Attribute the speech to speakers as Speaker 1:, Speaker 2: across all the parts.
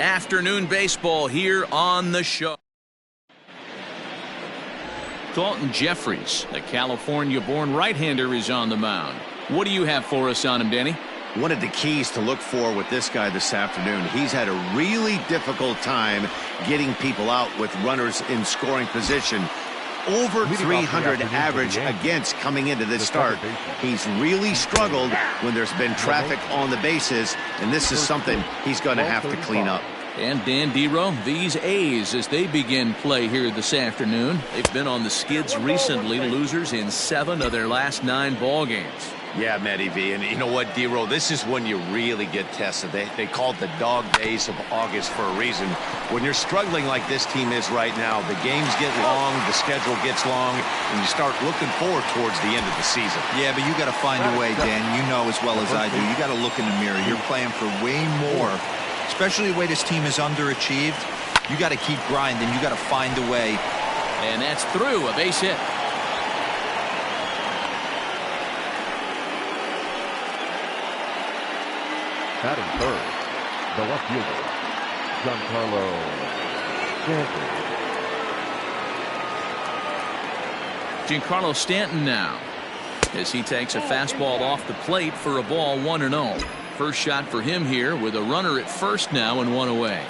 Speaker 1: Afternoon baseball here on the show. Dalton Jeffries, the California-born right-hander, is on the mound. What do you have for us on him, Danny?
Speaker 2: One of the keys to look for with this guy this afternoon, he's had a really difficult time getting people out with runners in scoring position. Over 300 average against coming into this start. He's really struggled when there's been traffic on the bases, and this is something he's going to have to clean up.
Speaker 1: And Dan Dero, these A's, as they begin play here this afternoon, they've been on the skids recently, losers in 7 of their last 9 ball games.
Speaker 2: Yeah, Matty V, and you know what, Dero, this is when you really get tested. They call it the dog days of August for a reason. When you're struggling like this team is right now, the games get long, the schedule gets long, and you start looking forward towards the end of the season.
Speaker 3: Yeah, but you got to find a way, Dan. You know as well as I do. You got to look in the mirror. You're playing for way more, especially the way this team is underachieved. You got to keep grinding. You got to find a way.
Speaker 1: And that's through, a base hit.
Speaker 4: Batting third, the left fielder, Giancarlo Stanton.
Speaker 1: Giancarlo Stanton now, as he takes a fastball off the plate for a ball, 1-0. First shot for him here with a runner at first now and 1 away.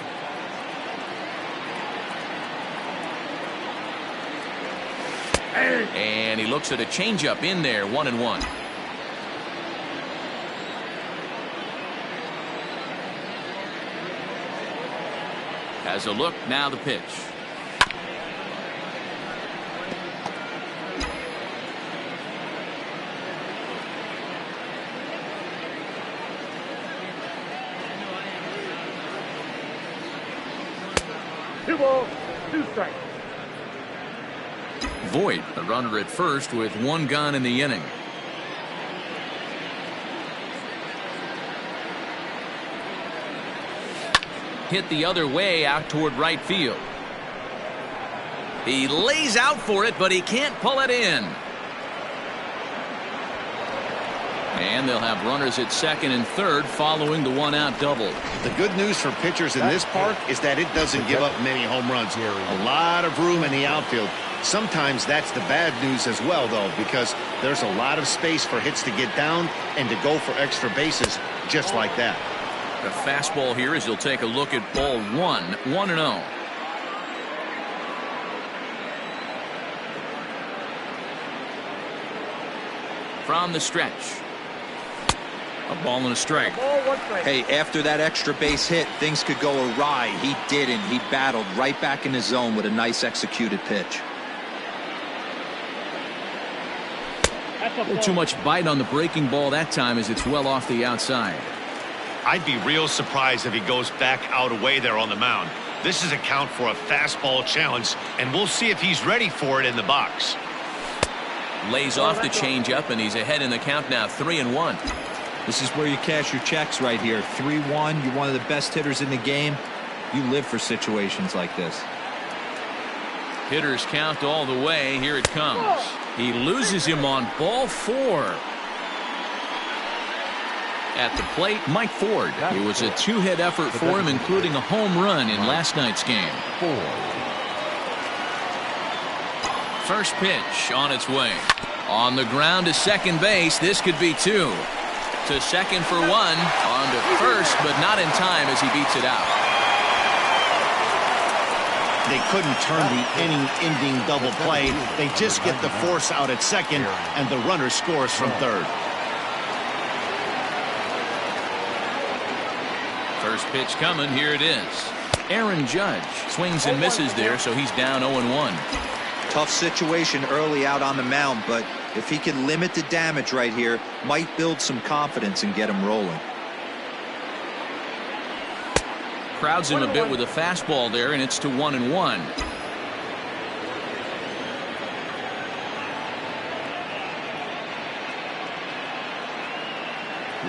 Speaker 1: And he looks at a changeup in there, 1-1. Has a look, now the pitch.
Speaker 4: Two balls, 2 strikes.
Speaker 1: Voit, the runner at first with 1 gone in the inning. Hit the other way out toward right field. He lays out for it, but he can't pull it in. And they'll have runners at second and third following the 1-out double.
Speaker 2: The good news for pitchers in this park is that it doesn't give up many home runs. A lot of room in the outfield. Sometimes that's the bad news as well, though, because there's a lot of space for hits to get down and to go for extra bases just like that.
Speaker 1: The fastball here as he'll take a look at ball 1, 1-0. From the stretch. A ball and a strike.
Speaker 3: Hey, after that extra base hit, things could go awry. He didn't. He battled right back in his zone with a nice executed pitch.
Speaker 1: A little too much bite on the breaking ball that time as it's well off the outside.
Speaker 5: I'd be real surprised if he goes back out away there on the mound. This is a count for a fastball challenge, and we'll see if he's ready for it in the box.
Speaker 1: Lays off the changeup, and he's ahead in the count now, 3-1.
Speaker 3: This is where you cash your checks right here. 3-1. You're one of the best hitters in the game. You live for situations like this.
Speaker 1: Hitters count all the way. Here it comes. He loses him on ball 4. At the plate, Mike Ford. It was a 2-hit effort for him, including a home run in last night's game. First pitch on its way. On the ground to second base. This could be 2. To second for 1. On to first, but not in time as he beats it out.
Speaker 2: They couldn't turn the inning-ending double play. They just get the force out at second, and the runner scores from third.
Speaker 1: First pitch coming. Here it is. Aaron Judge swings and misses there, so he's down 0-1.
Speaker 3: Tough situation early out on the mound, but if he can limit the damage right here, might build some confidence and get him rolling.
Speaker 1: Crowds him a bit with a fastball there, and it's to 1-1.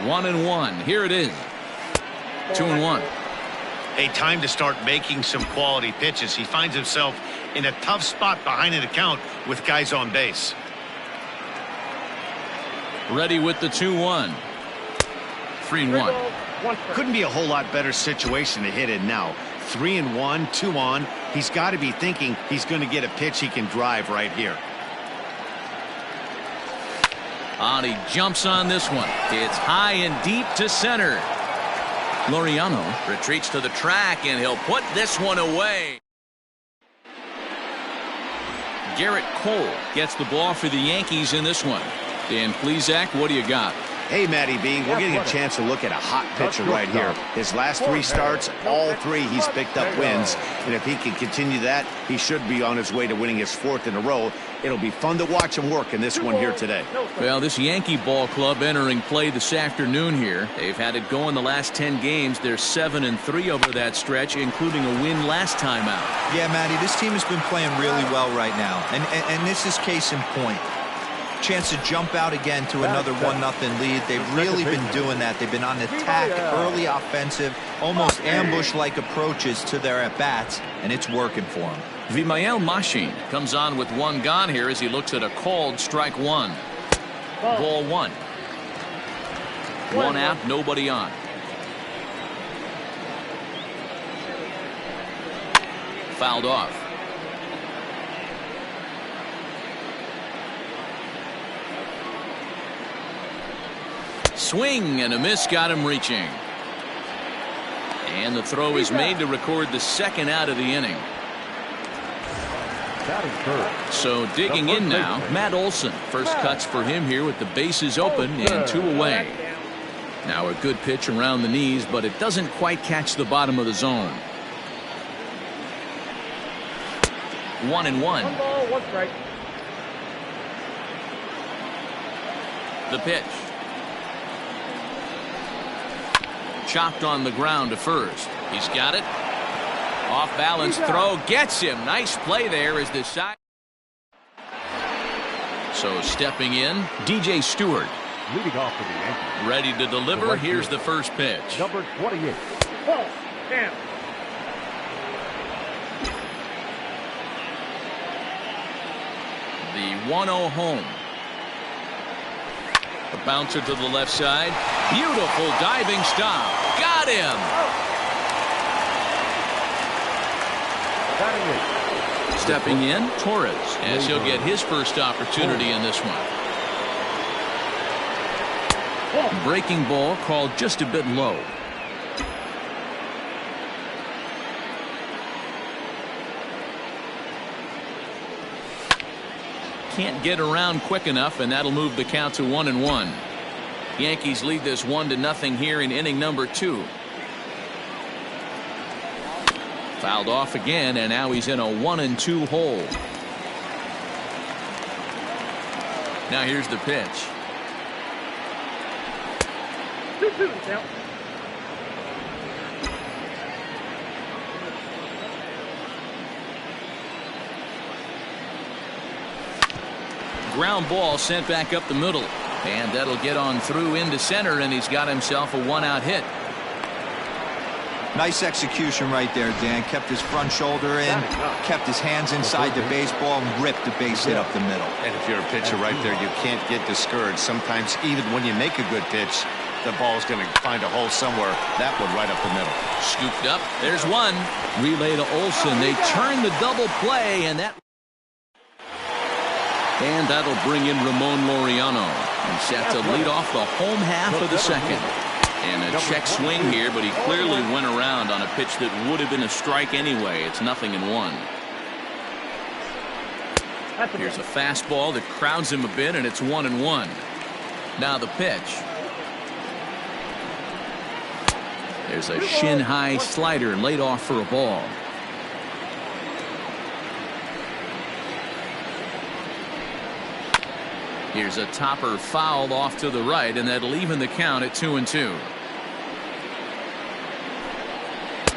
Speaker 1: One and one. Here it is. 2-1.
Speaker 5: A time to start making some quality pitches. He finds himself in a tough spot behind an account with guys on base.
Speaker 1: Ready with the 2-1. 3-1.
Speaker 2: Couldn't be a whole lot better situation to hit in now. 3-1, 2 on. He's got to be thinking he's going to get a pitch he can drive right here.
Speaker 1: And he jumps on this one. It's high and deep to center. Laureano retreats to the track, and he'll put this one away. Garrett Cole gets the ball for the Yankees in this one. Dan Plesac, what do you got?
Speaker 2: Hey, Matty B, we're getting a chance to look at a hot pitcher right here. His last 3 starts, all 3 he's picked up wins. And if he can continue that, he should be on his way to winning his 4th in a row. It'll be fun to watch him work in this one here today.
Speaker 1: Well, this Yankee ball club entering play this afternoon here. They've had it going the last 10 games. They're 7-3 over that stretch, including a win last time out.
Speaker 3: Yeah, Matty, this team has been playing really well right now. And this is case in point. Chance to jump out again to another 1-0 lead. They've really been doing that. They've been on attack, early offensive, almost ambush-like approaches to their at-bats, and it's working for them.
Speaker 1: Vimael Machin comes on with 1 gone here as he looks at a called strike 1. Ball 1. 1 out, nobody on. Fouled off. Swing and a miss, got him reaching. And the throw is made to record the 2nd out of the inning. So digging in now, Matt Olson. First cuts for him here with the bases open and 2 away. Now a good pitch around the knees, but it doesn't quite catch the bottom of the zone. 1-1.
Speaker 4: 1 ball, 1 strike.
Speaker 1: The pitch. Chopped on the ground to first. He's got it. Off balance throw gets him. Nice play there as the side. So stepping in, DJ Stewart.
Speaker 4: Leading off for the Yankees.
Speaker 1: Ready to deliver. Here's the first pitch.
Speaker 4: Number 28. Ball. Down.
Speaker 1: The 1-0 home. A bouncer to the left side. Beautiful diving stop. Got him. Stepping in, Torres, as he'll get his first opportunity in this one. Breaking ball called just a bit low. Can't get around quick enough, and that'll move the count to 1-1. Yankees lead this 1-0 here in inning number 2. Fouled off again, and now he's in a 1-2 hole. Now here's the pitch.
Speaker 4: 2-2 now.
Speaker 1: Ground ball sent back up the middle, and that'll get on through into center, and he's got himself a 1-out hit.
Speaker 3: Nice execution right there, Dan. Kept his front shoulder in, kept his hands inside the baseball, and ripped the base hit up the middle.
Speaker 2: And if you're a pitcher right there, you can't get discouraged. Sometimes even when you make a good pitch, the ball's going to find a hole somewhere. That one right up the middle.
Speaker 1: Scooped up. There's one. Relay to Olson. They turn the double play, and that'll bring in Ramon Laureano. And set to lead off the home half of the 2nd. And a check swing here, but he clearly went around on a pitch that would have been a strike anyway. It's 0-1. Here's a fastball that crowds him a bit, and it's 1-1. Now the pitch. There's a shin-high slider laid off for a ball. Here's a topper fouled off to the right, and that'll even the count at 2-2.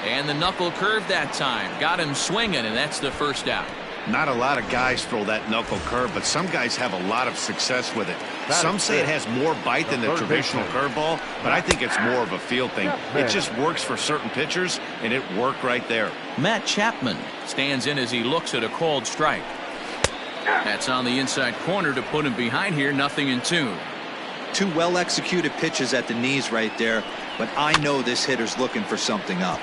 Speaker 1: And the knuckle curve that time. Got him swinging, and that's the first out.
Speaker 2: Not a lot of guys throw that knuckle curve, but some guys have a lot of success with it. Some say it has more bite than the traditional curveball, but I think it's more of a feel thing. It just works for certain pitchers, and it worked right there.
Speaker 1: Matt Chapman stands in as he looks at a called strike. That's on the inside corner to put him behind here. 0-2.
Speaker 3: 2 well-executed pitches at the knees right there. but I know this hitter's looking for something up.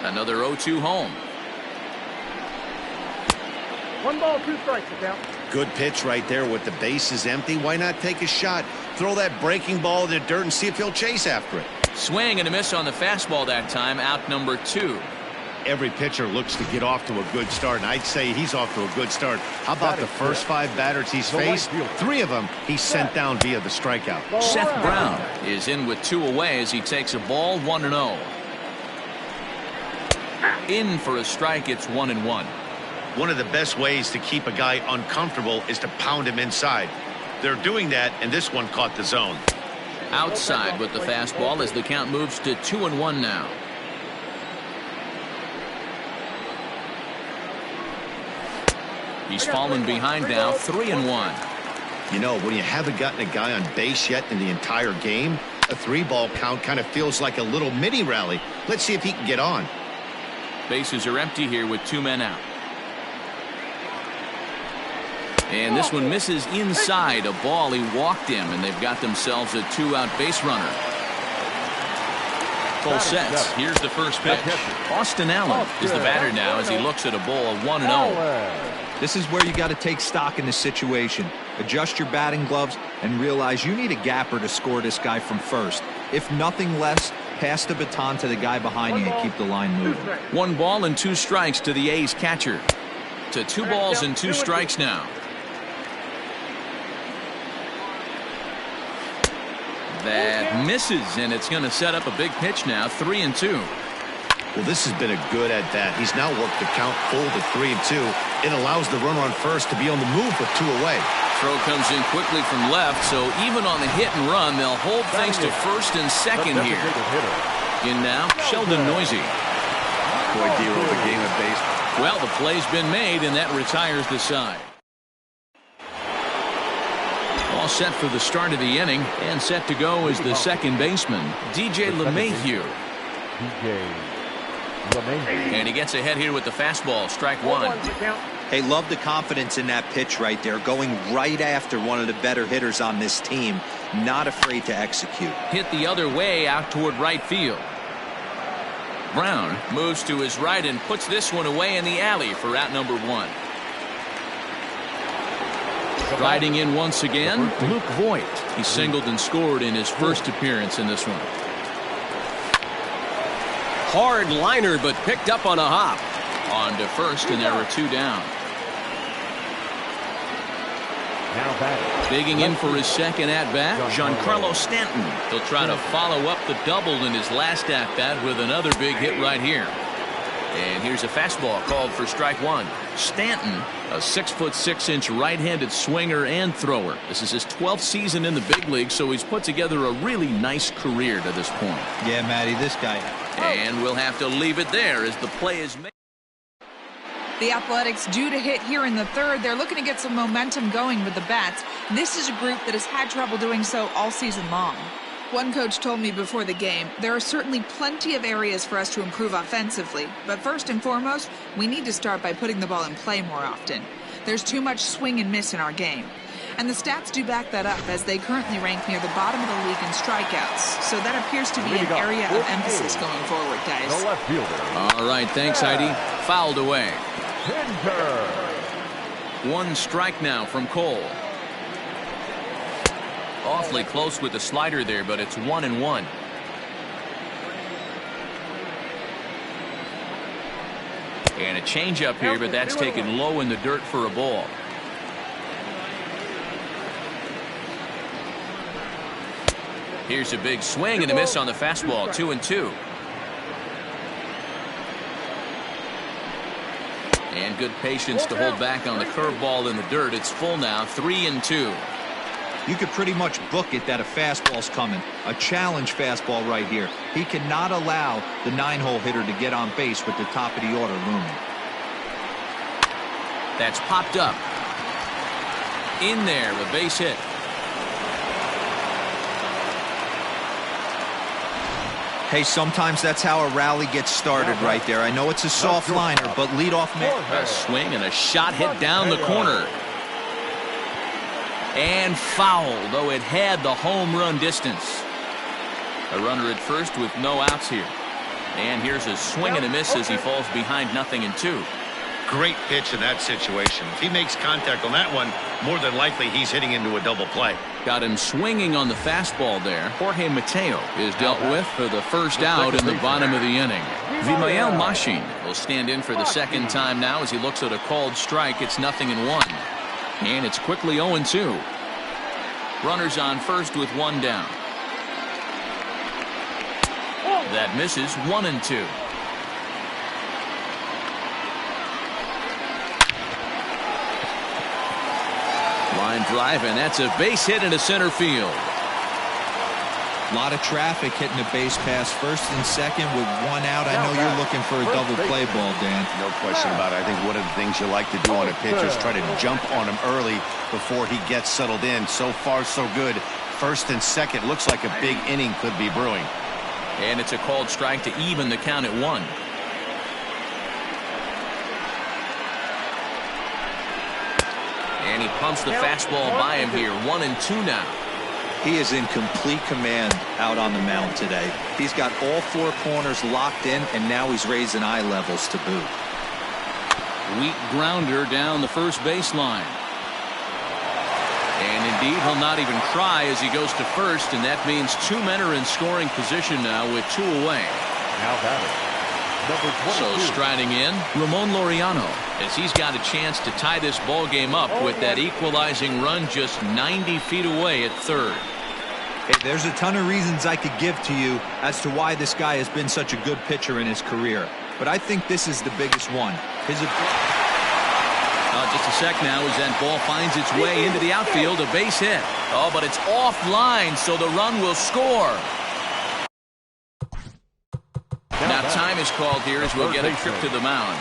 Speaker 1: Another 0-2 home.
Speaker 4: 1 ball, 2 strikes, the count.
Speaker 2: Good pitch right there with the bases empty. Why not take a shot? Throw that breaking ball in the dirt and see if he'll chase after it.
Speaker 1: Swing and a miss on the fastball that time. Out number 2.
Speaker 2: Every pitcher looks to get off to a good start, and I'd say he's off to a good start. How about the first 5 batters he's faced? 3 of them he's sent down via the strikeout.
Speaker 1: Seth Brown is in with 2 away as he takes a ball 1-0. In for a strike. It's 1-1.
Speaker 5: One of the best ways to keep a guy uncomfortable is to pound him inside. They're doing that, and this one caught the zone.
Speaker 1: Outside with the fastball as the count moves to 2-1 now. He's fallen behind now, 3-1.
Speaker 2: You know, when you haven't gotten a guy on base yet in the entire game, a 3-ball count kind of feels like a little mini rally. Let's see if he can get on.
Speaker 1: Bases are empty here with 2 men out. And this one misses inside. A ball. He walked him, and they've got themselves a 2-out base runner. Full sets. Here's the first pitch. Austin Allen is the batter now as he looks at a ball 1-0.
Speaker 3: This is where you got to take stock in the situation. Adjust your batting gloves and realize you need a gapper to score this guy from first. If nothing less, pass the baton to the guy behind you and keep the line moving.
Speaker 1: 1 ball and 2 strikes to the A's catcher. To 2 balls and 2 strikes now. That misses, and it's going to set up a big pitch now. 3-2.
Speaker 2: Well, this has been a good at bat. He's now worked the count full to 3-2. It allows the runner on first to be on the move with 2 away.
Speaker 1: Throw comes in quickly from left, so even on the hit and run, they'll hold things to first and second here. In now, Sheldon Noisy.
Speaker 2: Boy, Dero, the game of baseball.
Speaker 1: Well, the play's been made, and that retires the side. All set for the start of the inning, and set to go is the second baseman, DJ LeMahieu. And he gets ahead here with the fastball, strike 1.
Speaker 3: Hey, love the confidence in that pitch right there, going right after one of the better hitters on this team, not afraid to execute.
Speaker 1: Hit the other way out toward right field. Brown moves to his right and puts this one away in the alley for out number 1. Riding in once again, Luke Voigt. He singled and scored in his first appearance in this one. Hard liner, but picked up on a hop. On to first, and there are 2 down. Digging in for his second at-bat, Giancarlo Stanton. He'll try to follow up the double in his last at-bat with another big hit right here. And here's a fastball called for strike 1. Stanton, a 6'6" right-handed swinger and thrower. This is his 12th season in the big league, so he's put together a really nice career to this point.
Speaker 3: Yeah, Matty, this guy.
Speaker 1: And we'll have to leave it there as the play is made.
Speaker 6: The Athletics due to hit here in the 3rd. They're looking to get some momentum going with the bats. This is a group that has had trouble doing so all season long. One coach told me before the game, there are certainly plenty of areas for us to improve offensively, but first and foremost, we need to start by putting the ball in play more often. There's too much swing and miss in our game. And the stats do back that up, as they currently rank near the bottom of the league in strikeouts. So that appears to be an area of emphasis going forward, guys.
Speaker 1: All right, thanks, Heidi. Fouled away. 1 strike now from Cole. Awfully close with the slider there, but it's 1-1. And a changeup here, but that's taken low in the dirt for a ball. Here's a big swing and a miss on the fastball, 2-2. And good patience to hold back on the curveball in the dirt. It's full now, 3-2.
Speaker 3: You could pretty much book it that a fastball's coming. A challenge fastball right here. He cannot allow the 9-hole hitter to get on base with the top of the order looming.
Speaker 1: That's popped up. In there, a base hit.
Speaker 3: Hey, sometimes that's how a rally gets started right there. I know it's a soft liner, but leadoff man.
Speaker 1: A swing and a shot hit down the corner. And foul, though it had the home run distance. A runner at first with no outs here. And here's a swing and a miss as he falls behind 0-2.
Speaker 5: Great pitch in that situation. If he makes contact on that one, more than likely he's hitting into a double play.
Speaker 1: Got him swinging on the fastball there. Jorge Mateo is dealt with for the first out in the bottom of the inning. Vimael Machín will stand in for the second time now as he looks at a called strike. It's 0-1. And it's quickly 0-2. Runners on first with one down. That misses. 1-2. Line drive, and that's a base hit into center field.
Speaker 3: A lot of traffic hitting the base pass first and second with one out. I know you're looking for a double play ball, Dan.
Speaker 2: No question about it. I think one of the things you like to do on a pitcher is try to jump on him early before he gets settled in. So far, so good. First and second, looks like a big inning could be brewing.
Speaker 1: And it's a called strike to even the count at 1. And he pumps the fastball by him here. 1-2 now.
Speaker 3: He is in complete command out on the mound today. He's got all four corners locked in, and now he's raising eye levels to boot.
Speaker 1: Weak grounder down the first baseline. And indeed, he'll not even try as he goes to first, and that means 2 men are in scoring position now with 2 away.
Speaker 4: Now batting.
Speaker 1: So striding in, Ramon Laureano, as he's got a chance to tie this ball game up with that equalizing run just 90 feet away at third.
Speaker 3: Hey, there's a ton of reasons I could give to you as to why this guy has been such a good pitcher in his career, but I think this is the biggest one.
Speaker 1: Just a sec now as that ball finds its way into the outfield, a base hit. Oh, but it's offline, so the run will score. Now time is called here as we'll get a trip to the mound.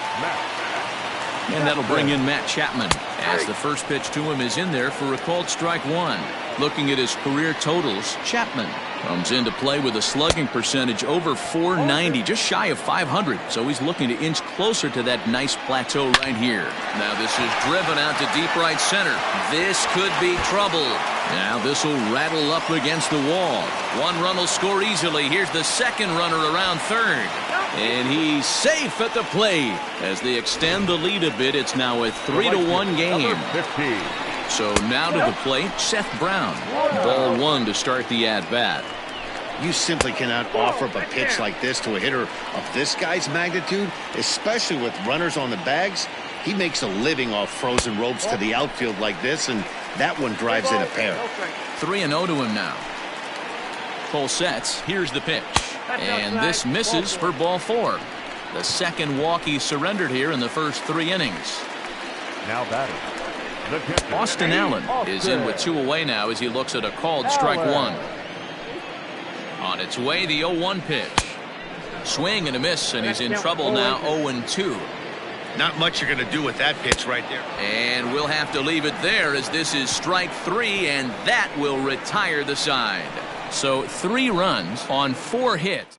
Speaker 1: And that'll bring in Matt Chapman as the first pitch to him is in there for a called strike 1. Looking at his career totals, Chapman comes into play with a slugging percentage over .490, just shy of .500. So he's looking to inch closer to that nice plateau right here. Now this is driven out to deep right center. This could be trouble. Now this will rattle up against the wall. One run will score easily. Here's the second runner around third. And he's safe at the plate. As they extend the lead a bit, it's now a 3-1 game. So now to the plate, Seth Brown. Ball 1 to start the at-bat.
Speaker 2: You simply cannot offer up a pitch like this to a hitter of this guy's magnitude, especially with runners on the bags. He makes a living off frozen ropes to the outfield like this, and that one drives in a pair.
Speaker 1: 3-0 to him now. Full sets. Here's the pitch. And this misses for ball 4. The second walk he surrendered here in the first 3 innings.
Speaker 4: Now batting.
Speaker 1: Austin Allen is in with 2 away now as he looks at a called strike 1. On its way, the 0-1 pitch. Swing and a miss, and he's in trouble now. 0-2.
Speaker 5: Not much you're going to do with that pitch right there.
Speaker 1: And we'll have to leave it there as this is strike 3, and that will retire the side. So 3 runs on 4 hits.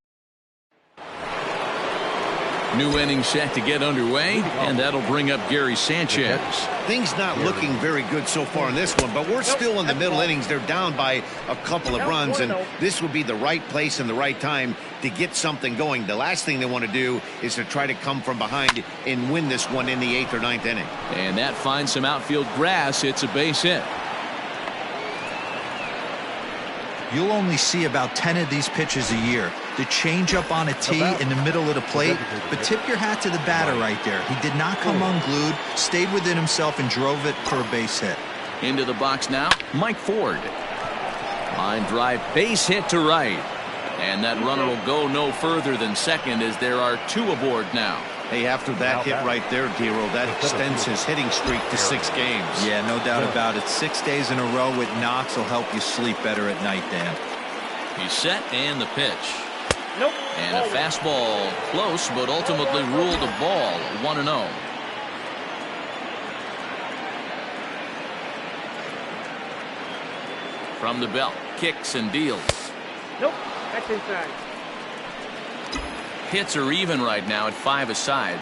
Speaker 1: New inning set to get underway, and that'll bring up Gary Sanchez.
Speaker 2: Things not looking very good so far in this one, but we're still in the middle innings. They're down by a couple of runs, and this would be the right place and the right time to get something going. The last thing they want to do is to try to come from behind and win this one in the 8th or 9th inning.
Speaker 1: And that finds some outfield grass. It's a base hit.
Speaker 3: You'll only see about 10 of these pitches a year. The changeup on a tee in the middle of the plate, but tip your hat to the batter right there. He did not come unglued, stayed within himself, and drove it for a base hit.
Speaker 1: Into the box now, Mike Ford. Line drive, base hit to right. And that runner will go no further than second as there are 2 aboard now.
Speaker 2: Hey, after that hit right there, Dero, that extends his hitting streak to 6 games.
Speaker 3: Yeah, no doubt about it. 6 days in a row with knocks will help you sleep better at night, Dan.
Speaker 1: He's set, and the pitch.
Speaker 4: Nope.
Speaker 1: And a fastball close, but ultimately ruled a ball. 1-0. From the belt, kicks and deals.
Speaker 4: Nope. That's inside.
Speaker 1: Hits are even right now at 5 aside.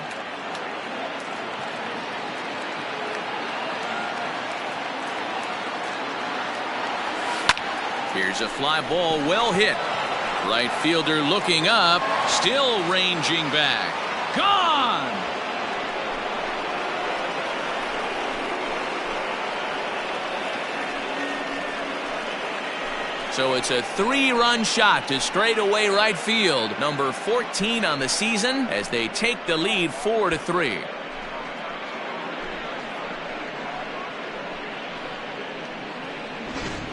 Speaker 1: Here's a fly ball well hit. Right fielder looking up, still ranging back. Gone! So it's a 3-run shot to straightaway right field. Number 14 on the season as they take the lead 4-3.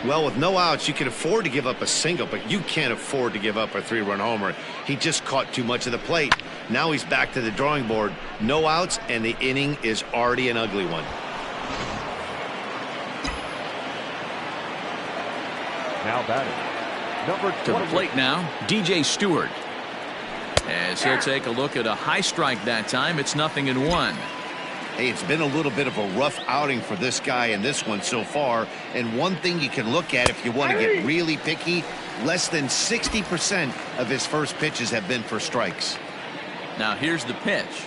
Speaker 2: Well, with no outs, you can afford to give up a single, but you can't afford to give up a 3-run homer. He just caught too much of the plate. Now he's back to the drawing board. No outs, and the inning is already an ugly one.
Speaker 4: Now batting, number 20.
Speaker 1: To the plate now, DJ Stewart. As he'll take a look at a high strike that time, it's 0-1.
Speaker 2: Hey, it's been a little bit of a rough outing for this guy in this one so far. And one thing you can look at if you want to get really picky, less than 60% of his first pitches have been for strikes.
Speaker 1: Now here's the pitch.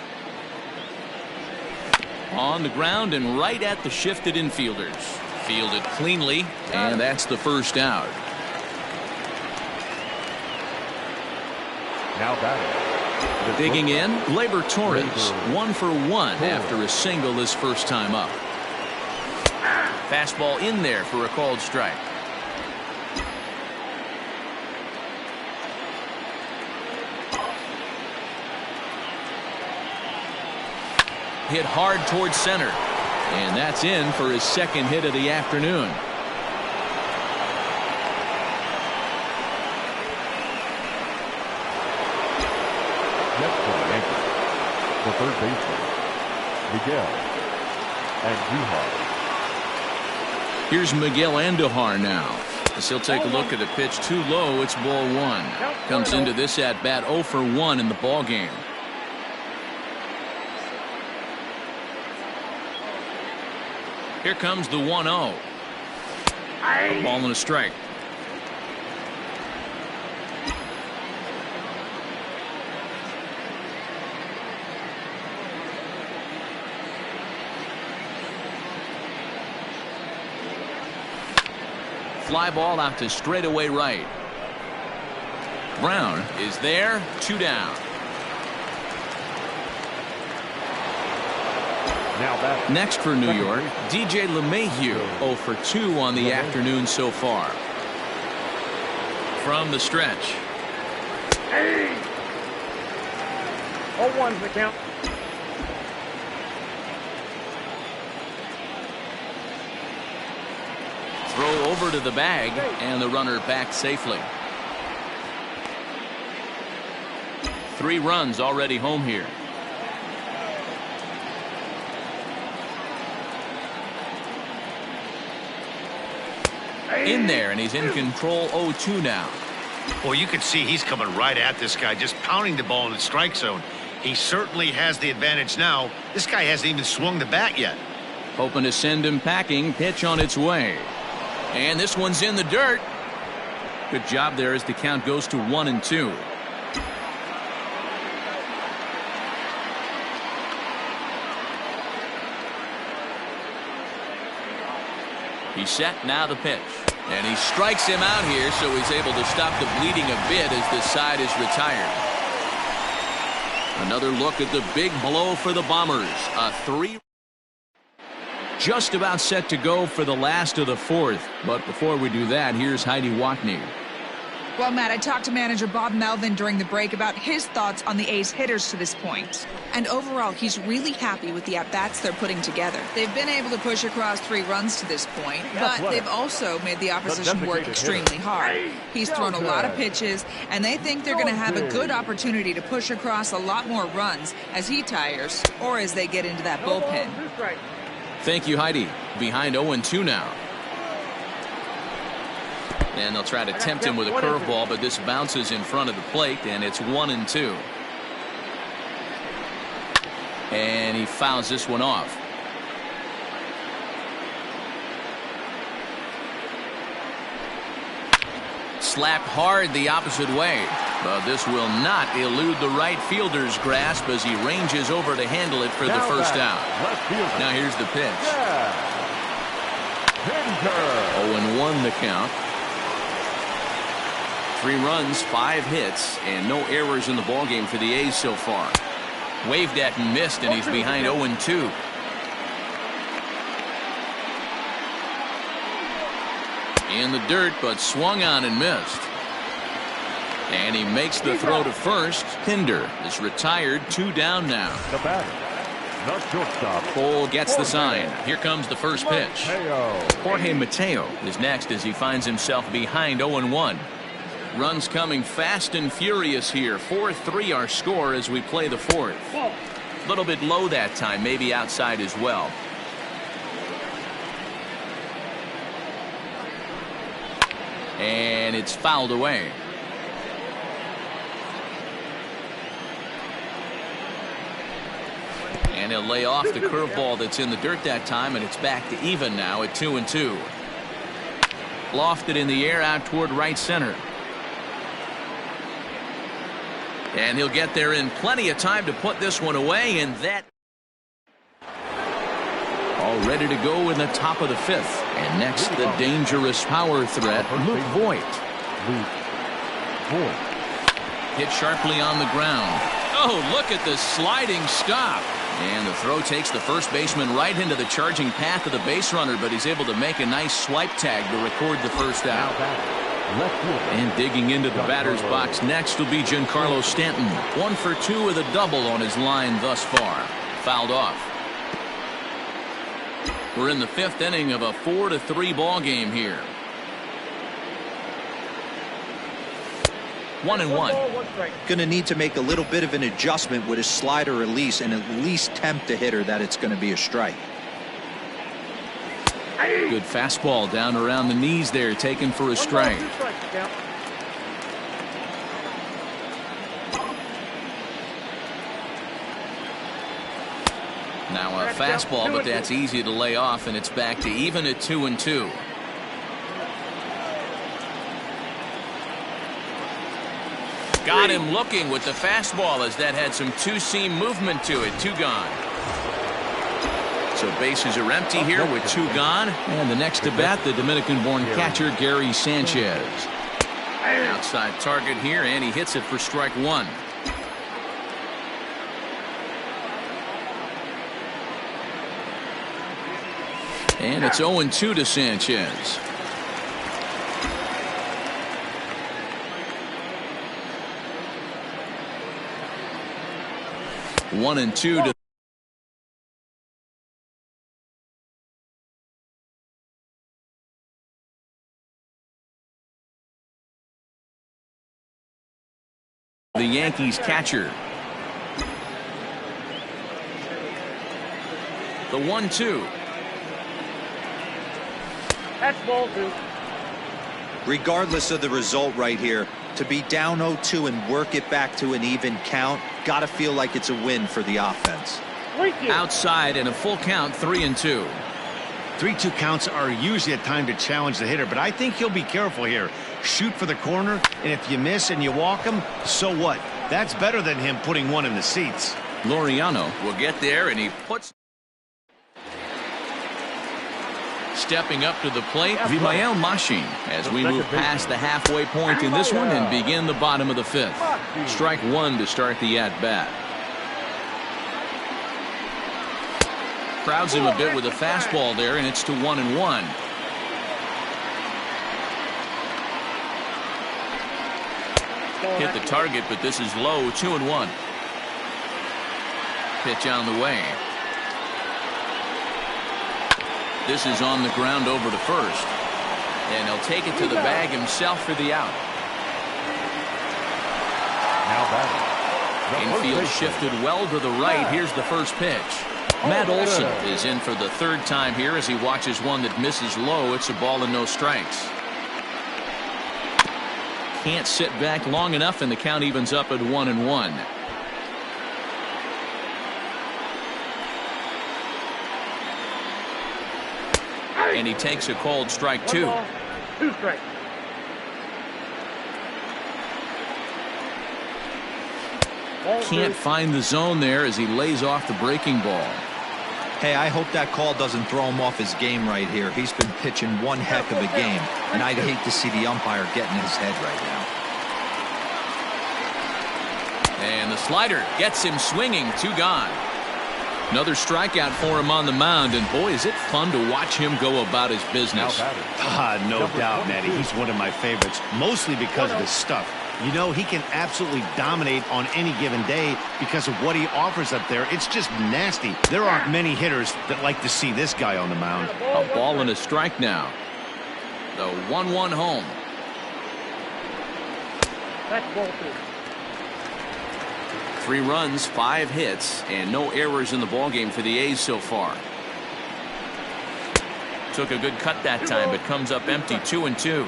Speaker 1: On the ground and right at the shifted infielders. Fielded cleanly, and that's the first out.
Speaker 4: Now batting.
Speaker 1: Digging in, Gleyber Torres, 1 for 1 after a single his first time up. Fastball in there for a called strike. Hit hard towards center. And that's in for his second hit of the afternoon.
Speaker 4: Next for the Yankees, the third baseman, Miguel Andujar.
Speaker 1: Here's Miguel Andujar now. As he'll take a look at a pitch too low, it's ball 1. Comes into this at bat 0 for 1 in the ball game. Here comes the 1-0. A ball and a strike. Fly ball out to straightaway right. Brown is there, 2 down. Next for New York, DJ LeMahieu, 0 for 2 on the afternoon so far. From the stretch.
Speaker 4: 0-1's the count.
Speaker 1: Throw over to the bag, and the runner back safely. 3 runs already home here. In there, and he's in control. 0-2 now.
Speaker 5: Well, you can see he's coming right at this guy, just pounding the ball in the strike zone. He certainly has the advantage now. This guy hasn't even swung the bat yet.
Speaker 1: Hoping to send him packing. Pitch on its way. And this one's in the dirt. Good job there as the count goes to 1-2. He's set, now the pitch. And he strikes him out here, so he's able to stop the bleeding a bit as this side is retired. Another look at the big blow for the Bombers. A 3. Just about set to go for the last of the 4th. But before we do that, here's Heidi Watney.
Speaker 6: Well, Matt, I talked to manager Bob Melvin during the break about his thoughts on the A's hitters to this point. And overall, he's really happy with the at-bats they're putting together. They've been able to push across 3 runs to this point, but they've also made the opposition work extremely hard. He's thrown a lot of pitches, and they think they're going to have a good opportunity to push across a lot more runs as he tires or as they get into that bullpen.
Speaker 1: Thank you, Heidi. Behind 0-2 now. And they'll try to tempt him with a curveball, but this bounces in front of the plate, and it's 1-2. And he fouls this one off. Slapped hard the opposite way, but this will not elude the right fielder's grasp as he ranges over to handle it for the first out. Now here's the pitch. 0-1 the count. 3 runs, 5 hits, and no errors in the ballgame for the A's so far. Waved at and missed, and he's behind 0-2. In the dirt, but swung on and missed. And he makes the throw to first. Pinder is retired, 2 down now.
Speaker 4: The batter, the shortstop.
Speaker 1: Cole gets the sign. Here comes the first pitch. Jorge Mateo is next as he finds himself behind 0-1. Runs coming fast and furious here. 4-3 our score as we play the 4th. A little bit low that time, maybe outside as well. And it's fouled away. And he'll lay off the curveball that's in the dirt that time, and it's back to even now at 2-2. Lofted in the air out toward right center. And he'll get there in plenty of time to put this one away, and that all ready to go in the top of the 5th. And next, the dangerous power threat, Luke Voit. Hit sharply on the ground. Oh, look at the sliding stop. And the throw takes the first baseman right into the charging path of the base runner, but he's able to make a nice swipe tag to record the first out. And digging into the batter's box next will be Giancarlo Stanton. 1 for 2 with a double on his line thus far. Fouled off. We're in the 5th inning of a 4-3 ball game here. 1-1.
Speaker 3: Going to need to make a little bit of an adjustment with his slider release and at least tempt the hitter that it's going to be a strike.
Speaker 1: Good fastball down around the knees there, taken for a strike. Now a fastball, but that's easy to lay off, and it's back to even at 2-2. Got him looking with the fastball as that had some two-seam movement to it. 2 gone. So bases are empty here with 2 gone. And the next to bat, the Dominican-born catcher, Gary Sanchez. Outside target here, and he hits it for strike 1. And it's 0-2 to Sanchez. One and two to the Yankees catcher. The 1-2.
Speaker 7: That's ball 2.
Speaker 3: Regardless of the result right here, to be down 0-2 and work it back to an even count, got to feel like it's a win for the offense.
Speaker 1: Outside and a full count, 3-2.
Speaker 2: 3-2 counts are usually a time to challenge the hitter, but I think he'll be careful here. Shoot for the corner, and if you miss and you walk him, so what? That's better than him putting one in the seats.
Speaker 1: Laureano will get there, and he puts. Stepping up to the plate, Vimael Machin, as we move past the halfway point in this one and begin the bottom of the 5th. Strike 1 to start the at-bat. Crowds him a bit with a fastball there, and it's to 1-1. Hit the target, but this is low. 2-1. Pitch on the way. This is on the ground over to first. And he'll take it to the bag himself for the out.
Speaker 4: Now batting.
Speaker 1: Infield shifted well to the right. Here's the first pitch. Matt Olson is in for the 3rd time here as he watches one that misses low. It's a ball and no strikes. Can't sit back long enough, and the count evens up at 1-1. And he takes a called strike 2.
Speaker 7: 2 strikes.
Speaker 1: Can't find the zone there as he lays off the breaking ball.
Speaker 3: Hey, I hope that call doesn't throw him off his game right here. He's been pitching one heck of a game, and I'd hate to see the umpire get in his head right now.
Speaker 1: And the slider gets him swinging. 2 gone. Another strikeout for him on the mound, and boy, is it fun to watch him go about his business.
Speaker 2: No doubt, Matty. He's one of my favorites, mostly because of his stuff. You know, he can absolutely dominate on any given day because of what he offers up there. It's just nasty. There aren't many hitters that like to see this guy on the mound.
Speaker 1: A ball and a strike now. The 1-1 home.
Speaker 7: That's ball 2.
Speaker 1: 3 runs, 5 hits, and no errors in the ballgame for the A's so far. Took a good cut that time, but comes up empty. 2-2.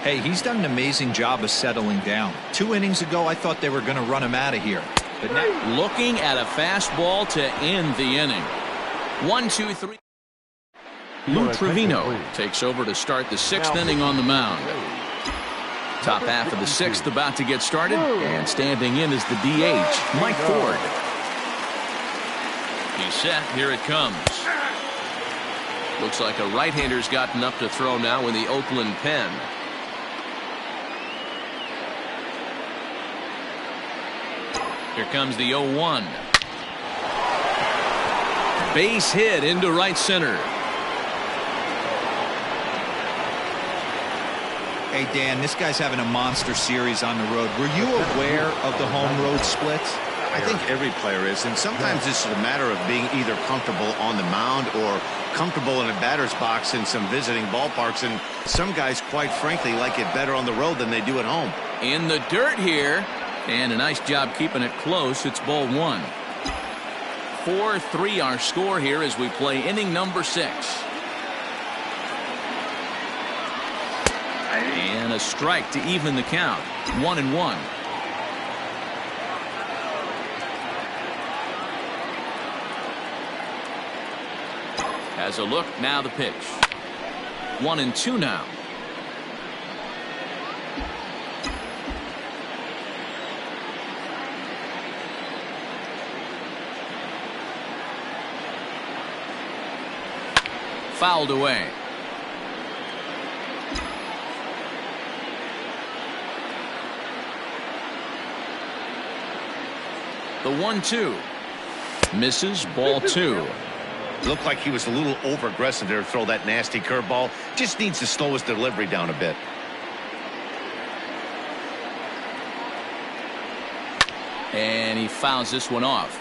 Speaker 3: Hey, he's done an amazing job of settling down. 2 innings ago, I thought they were going to run him out of here. But now,
Speaker 1: looking at a fastball to end the inning. 1-2-3. Lou Trevino takes over to start the 6th inning on the mound. Top half of the 6th about to get started, and standing in is the DH, Mike Ford. He's set. Here it comes. Looks like a right-hander's gotten up to throw now in the Oakland pen. Here comes the 0-1. Base hit into right center.
Speaker 3: hey, Dan, this guy's having a monster series on the road. Were you aware of the home-road splits?
Speaker 2: I think every player is, and sometimes this is a matter of being either comfortable on the mound or comfortable in a batter's box in some visiting ballparks, and some guys, quite frankly, like it better on the road than they do at home.
Speaker 1: In the dirt here, and a nice job keeping it close. It's ball 1. 4-3 our score here as we play inning number 6. And a strike to even the count. 1-1. Has a look, now the pitch. 1-2 now. Fouled away. The 1-2 misses, ball 2.
Speaker 2: Looked like he was a little over aggressive there to throw that nasty curveball. Just needs to slow his delivery down a bit.
Speaker 1: And he fouls this one off.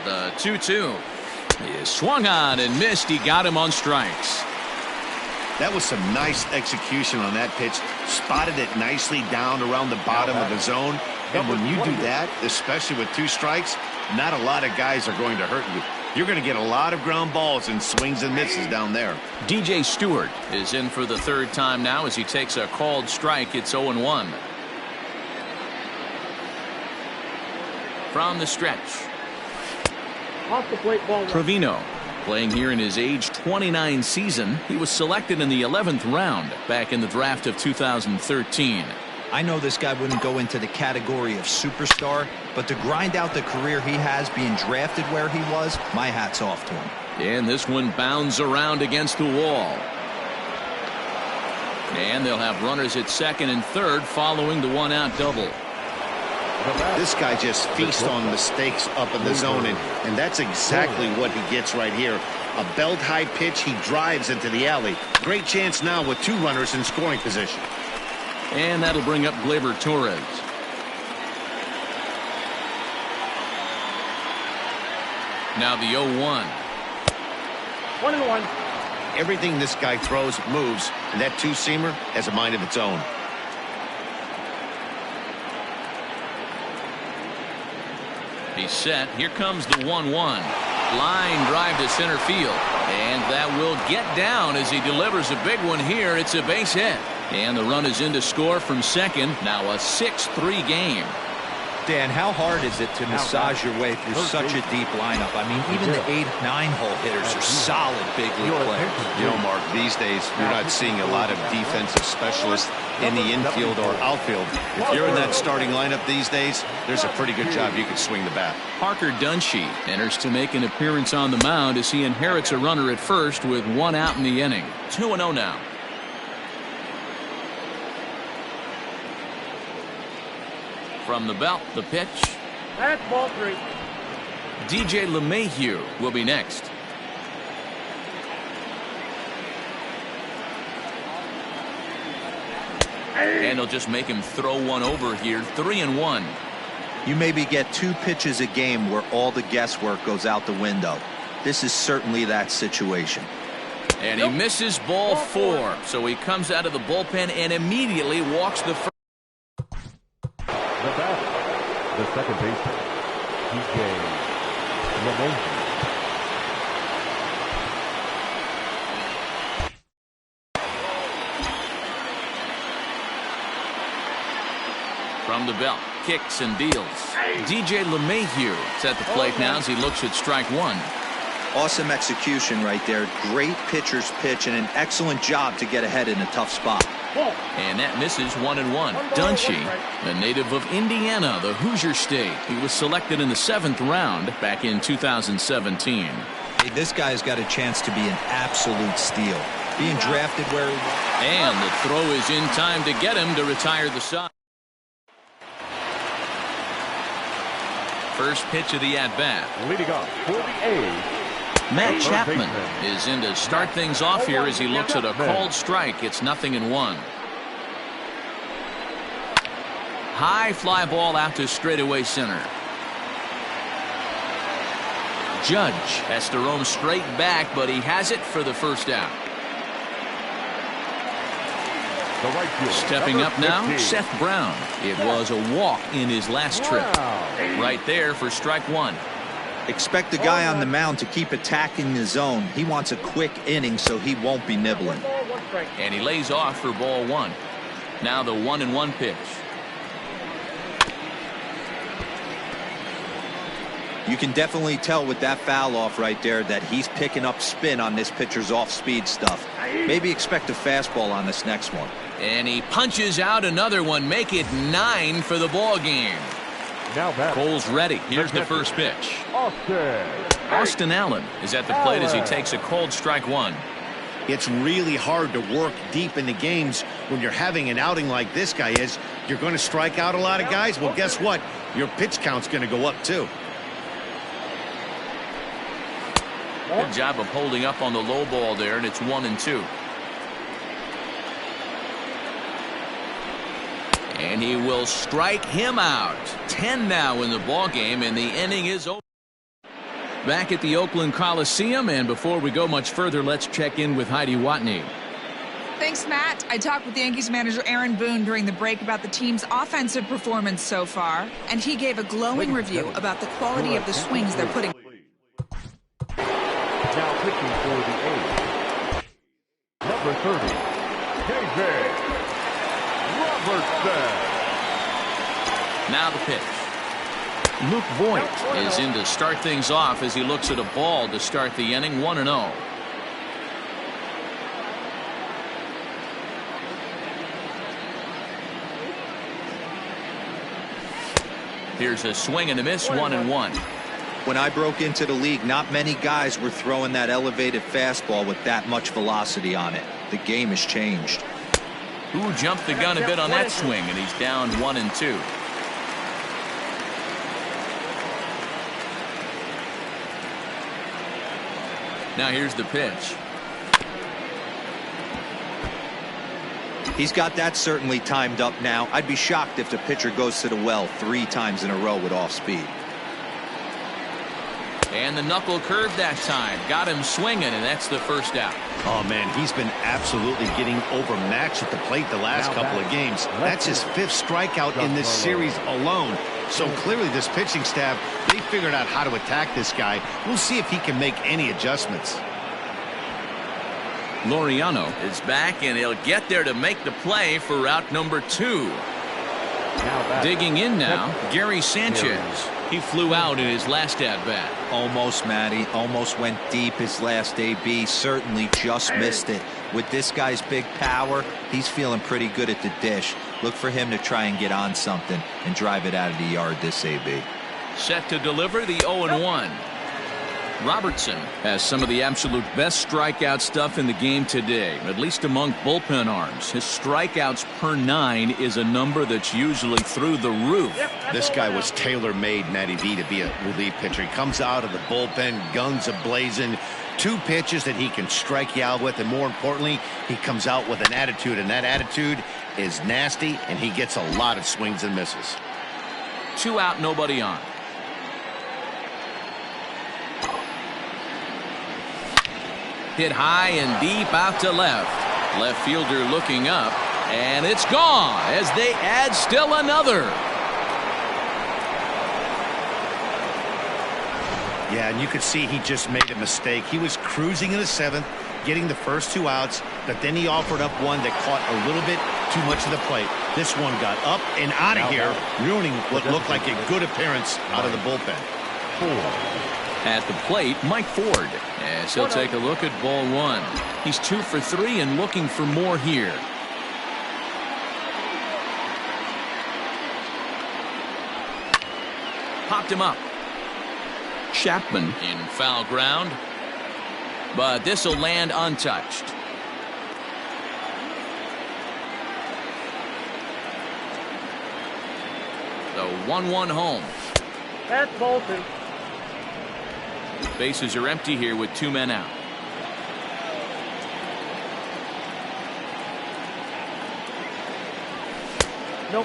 Speaker 1: The 2-2 is swung on and missed. He got him on strikes.
Speaker 2: That was some nice execution on that pitch. Spotted it nicely down around the bottom of the zone. And when you do that, especially with 2 strikes, not a lot of guys are going to hurt you. You're going to get a lot of ground balls and swings and misses down there.
Speaker 1: DJ Stewart is in for the 3rd time now as he takes a called strike. It's 0-1. From the stretch,
Speaker 7: Off the plate, ball 1.
Speaker 1: Trevino, playing here in his age 29 season. He was selected in the 11th round back in the draft of 2013.
Speaker 3: I know this guy wouldn't go into the category of superstar, but to grind out the career he has being drafted where he was, my hat's off to him.
Speaker 1: And this one bounds around against the wall. And they'll have runners at 2nd and 3rd following the 1-out double.
Speaker 2: This guy just feasts on mistakes up in the zone, and that's exactly what he gets right here. A belt-high pitch, he drives into the alley. Great chance now with 2 runners in scoring position.
Speaker 1: And that'll bring up Gleyber Torres. Now the 0-1.
Speaker 7: 1-1.
Speaker 2: Everything this guy throws moves, and that 2-seamer has a mind of its own.
Speaker 1: He's set. Here comes the 1-1. Line drive to center field. And that will get down as he delivers a big one here. It's a base hit. And the run is in to score from 2nd. Now a 6-3 game.
Speaker 3: Dan, how hard is it to massage your way through such a deep lineup? I mean, even the 8-9 hole hitters are solid big league players.
Speaker 2: You know, Mark, these days you're not seeing a lot of defensive specialists in the infield or outfield. If you're in that starting lineup these days, there's a pretty good job you can swing the bat.
Speaker 1: Parker Dunshee enters to make an appearance on the mound as he inherits a runner at first with 1 out in the inning. 2-0 now. From the belt, the pitch.
Speaker 7: That's ball 3.
Speaker 1: DJ LeMahieu will be next. And they'll just make him throw one over here. 3-1.
Speaker 3: You maybe get 2 pitches a game where all the guesswork goes out the window. This is certainly that situation.
Speaker 1: And he misses ball 4. So he comes out of the bullpen and immediately walks the first.
Speaker 4: The batter, the second baseman, DJ LeMahieu.
Speaker 1: From the belt, kicks and deals. DJ LeMahieu is at the plate now as he looks at strike 1.
Speaker 3: Awesome execution right there. Great pitcher's pitch and an excellent job to get ahead in a tough spot.
Speaker 1: And that misses 1-1. Dunshee, a native of Indiana, the Hoosier State. He was selected in the 7th round back in 2017.
Speaker 3: Hey, this guy's got a chance to be an absolute steal. Being drafted where he was.
Speaker 1: And the throw is in time to get him to retire the side. First pitch of the at-bat.
Speaker 4: Leading off for the A's,
Speaker 1: Matt Chapman is in to start things off here as he looks at a called strike. It's 0-1. High fly ball out to straightaway center. Judge has to roam straight back, but he has it for the first out.
Speaker 4: the right fielder.
Speaker 1: Stepping up now,
Speaker 4: 15.
Speaker 1: Seth Brown. It was a walk in his last trip. Right there for strike 1.
Speaker 3: Expect the guy on the mound to keep attacking the zone. He wants a quick inning so he won't be nibbling.
Speaker 1: And he lays off for ball 1. Now the 1-1 pitch.
Speaker 3: You can definitely tell with that foul off right there that he's picking up spin on this pitcher's off-speed stuff. Maybe expect a fastball on this next one.
Speaker 1: And he punches out another one. Make it 9 for the ball game.
Speaker 4: Now back.
Speaker 1: Cole's ready. Here's the first pitch.
Speaker 4: Austin
Speaker 1: Allen is at the plate as he takes a cold strike 1.
Speaker 2: It's really hard to work deep into games when you're having an outing like this guy is. You're going to strike out a lot of guys. Well, guess what? Your pitch count's going to go up too.
Speaker 1: Good job of holding up on the low ball there, and it's 1-2. And he will strike him out. 10 now in the ball game, and the inning is over. Back at the Oakland Coliseum, and before we go much further, let's check in with Heidi Watney.
Speaker 6: Thanks, Matt. I talked with Yankees manager Aaron Boone during the break about the team's offensive performance so far, and he gave a glowing review about the quality of the swings they're putting.
Speaker 4: now pitching for the A's. Number 30, KJ Robertson.
Speaker 1: Now the pitch. Luke Voigt is in to start things off as he looks at a ball to start the inning. 1-0. Here's a swing and a miss. 1-1.
Speaker 3: When I broke into the league, not many guys were throwing that elevated fastball with that much velocity on it. The game has changed.
Speaker 1: Who jumped the gun a bit on that swing, and he's down 1-2. Now here's the pitch.
Speaker 3: He's got that certainly timed up now. I'd be shocked if the pitcher goes to the well 3 times in a row with off speed.
Speaker 1: And the knuckle curve that time. Got him swinging, and that's the first out.
Speaker 2: Oh, man, he's been absolutely getting overmatched at the plate the last couple of games. That's his 5th strikeout in this series alone. So clearly this pitching staff, they figured out how to attack this guy. We'll see if he can make any adjustments.
Speaker 1: Laureano is back, and he'll get there to make the play for route number 2. Digging in now, Gary Sanchez. He flew out in his last at-bat.
Speaker 3: Almost, Matty. Almost went deep his last AB. Certainly just missed it. With this guy's big power, he's feeling pretty good at the dish. Look for him to try and get on something and drive it out of the yard this AB.
Speaker 1: Set to deliver the 0-1. Robertson has some of the absolute best strikeout stuff in the game today, at least among bullpen arms. His strikeouts per 9 is a number that's usually through the roof.
Speaker 2: This guy was tailor-made, Matty V, to be a relief pitcher. He comes out of the bullpen, guns a-blazing, 2 pitches that he can strike you out with, and more importantly, he comes out with an attitude, and that attitude is nasty, and he gets a lot of swings and misses.
Speaker 1: 2 out, nobody on. Hit high and deep out to left. Left fielder looking up, and it's gone as they add still another.
Speaker 2: Yeah, and you could see he just made a mistake. He was cruising in the 7th, getting the first 2 outs, but then he offered up one that caught a little bit too much of the plate. This one got up and out of here, ruining what looked like a good appearance out of the bullpen.
Speaker 1: At the plate, Mike Ford, as he'll take a look at ball 1. He's 2 for 3 and looking for more here. Popped him up. Chapman in foul ground, but this will land untouched. The 1-1 home.
Speaker 7: That's ball 2.
Speaker 1: Bases are empty here with 2 men out.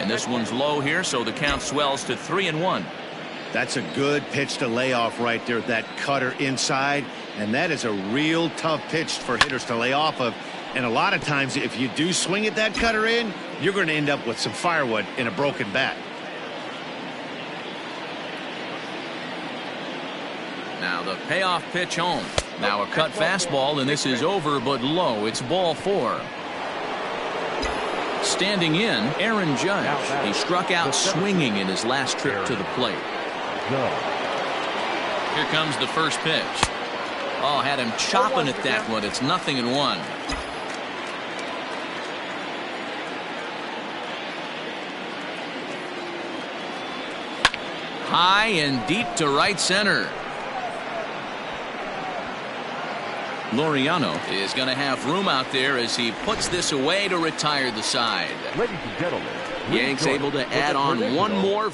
Speaker 1: And this one's low here, so the count swells to 3-1.
Speaker 2: That's a good pitch to lay off right there, that cutter inside, and that is a real tough pitch for hitters to lay off of. And a lot of times, if you do swing at that cutter in, you're going to end up with some firewood in a broken bat.
Speaker 1: Now the payoff pitch home. Now a cut fastball, and this is over but low. It's ball 4. Standing in, Aaron Judge. He struck out swinging in his last trip to the plate. Here comes the first pitch. Oh, had him chopping at that one. It's 0-1. High and deep to right center. Laureano is going to have room out there as he puts this away to retire the side.
Speaker 4: Ladies and gentlemen,
Speaker 1: Yanks able to add on one more.